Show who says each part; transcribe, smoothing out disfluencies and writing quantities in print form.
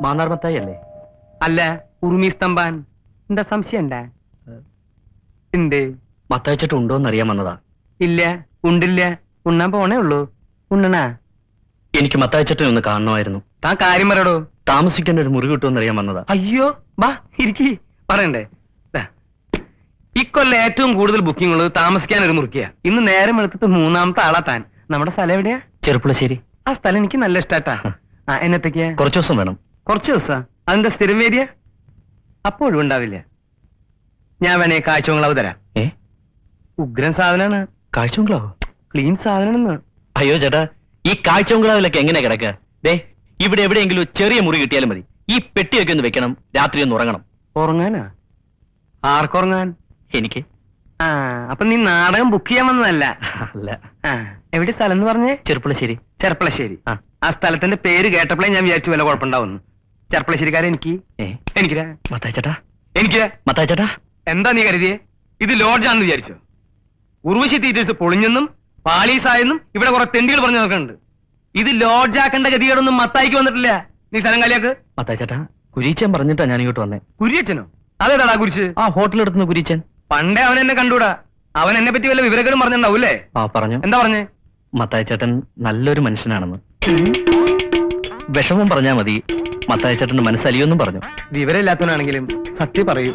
Speaker 1: മാന്നാർ മത്തായി അല്ലേ?
Speaker 2: അല്ല, ഉറുമി സ്തംഭാൻ. എന്താ സംശയം ഉണ്ടാ? ഉണ്ട്.
Speaker 1: മത്തായിച്ചേട്ടൻ ഉണ്ടോന്ന് അറിയാൻ വന്നതാ.
Speaker 2: ഇല്ല, ഉണ്ടില്ല. ഉണ്ണാൻ പോണേ ഉള്ളൂ. ഉണ്ണണാ?
Speaker 1: എനിക്ക് മത്തായിച്ചേട്ടനെ ഒന്ന് കാണണമായിരുന്നു.
Speaker 2: താൻ കാര്യം പറയടോ.
Speaker 1: താമസിക്കാൻ ഒരു മുറി കിട്ടുമെന്ന് അറിയാൻ വന്നതാ.
Speaker 2: അയ്യോ, ബാ ഇരിക്കി. പറയണ്ടേ? ദാ, ഇക്കൊല്ലം ഏറ്റവും കൂടുതൽ ബുക്കിംഗ് ഉള്ളത് താമസിക്കാൻ ഒരു മുറിക്കുക. ഇന്ന് നേരം എടുത്തിട്ട് മൂന്നാമത്തെ ആളാ താൻ. നമ്മുടെ സ്ഥലം എവിടെയാ?
Speaker 1: ചെറുപ്പുളശ്ശേരി.
Speaker 2: ആ സ്ഥലം എനിക്ക് നല്ല ഇഷ്ടാട്ടാ. ആ, എന്നത്തേക്കാ?
Speaker 1: കുറച്ചു ദിവസം വേണം.
Speaker 2: കുറച്ച് ദിവസാ? അതിന്റെ സ്ഥിരം വേരിയ? അപ്പോഴും ഉണ്ടാവില്ല. ഞാൻ വേണേ കാഴ്ചകളവ് തരാം. ഉഗ്രൻ സാധനാണ്.
Speaker 1: കാഴ്ചബംഗ്ലാവോ?
Speaker 2: ക്ലീൻ സാധനം.
Speaker 1: അയ്യോ ചേട്ടാ, ഈ കാഴ്ചബംഗ്ലാവിലൊക്കെ എങ്ങനെ കിടക്കുക? ദേ, ഇവിടെ എവിടെയെങ്കിലും ഒരു ചെറിയ മുറി കിട്ടിയാലും മതി. ഈ പെട്ടിയൊക്കെ ഒന്ന് വെക്കണം, രാത്രി ഒന്ന് ഉറങ്ങണം.
Speaker 2: ഉറങ്ങാനാ? ആർക്കുറങ്ങാൻ?
Speaker 1: എനിക്ക്.
Speaker 2: ആ, അപ്പൊ നീ നാടകം ബുക്ക് ചെയ്യാൻ വന്നതല്ല?
Speaker 1: അല്ല.
Speaker 2: ആ, എവിടെ സ്ഥലം എന്ന് പറഞ്ഞേ?
Speaker 1: ചെറുപ്പുളശ്ശേരി.
Speaker 2: ചെർപ്പളശ്ശേരി.
Speaker 1: ആ.
Speaker 2: ആ സ്ഥലത്തിന്റെ പേര് കേട്ടപ്പോഴേ ഞാൻ വിചാരിച്ചു വല്ല കുഴപ്പമുണ്ടാവുന്നു. ചെർപ്പളശ്ശേരിക്കാരൻ എനിക്ക്. എനിക്കിരാ.
Speaker 1: മത്തായിച്ചേട്ടാ.
Speaker 2: എനിക്കിരാ.
Speaker 1: മത്തായിച്ചേട്ടാ.
Speaker 2: എന്താ നീ കരുതിയേ? ഇത് ലോഡ്ജാണെന്ന് വിചാരിച്ചോ? ഉർവശി തീറ്റേഴ്സ് പൊളിഞ്ഞെന്നും പാളീസായെന്നും ഇവിടെ കുറെ തെണ്ടികൾ പറഞ്ഞു നോക്കുന്നുണ്ട്. ഇത് ലോഡ്ജാക്കേണ്ട ഗതികേടൊന്നും മത്തായിക്ക് വന്നിട്ടില്ല. നീ സ്ഥലം കാലിയാക്ക്.
Speaker 1: മത്തായിച്ചേട്ടാ, കുരീച്ചൻ പറഞ്ഞിട്ടാ ഞാൻ ഇങ്ങോട്ട് വന്നേ.
Speaker 2: കുരിയച്ചനോ? അതേതാടാ കുരിച്ച്?
Speaker 1: ആ ഹോട്ടലെടുത്തുന്ന കുരീച്ചൻ.
Speaker 2: പണ്ടേ അവൻ എന്നെ കണ്ടൂടാ. അവൻ എന്നെ പറ്റി വല്ല വിവരങ്ങളും പറഞ്ഞിട്ടുണ്ടാവൂല്ലേ?
Speaker 1: ആ പറഞ്ഞു.
Speaker 2: എന്താ പറഞ്ഞേ?
Speaker 1: മത്തായിച്ചേട്ടൻ നല്ലൊരു മനുഷ്യനാണെന്ന്. വിഷമം പറഞ്ഞാ മതി, മത്തായിച്ചേട്ടന്റെ മനസ്സലിയൊന്നും പറഞ്ഞു.
Speaker 2: വിവരമില്ലാത്തവനാണെങ്കിലും സത്യം പറയൂ.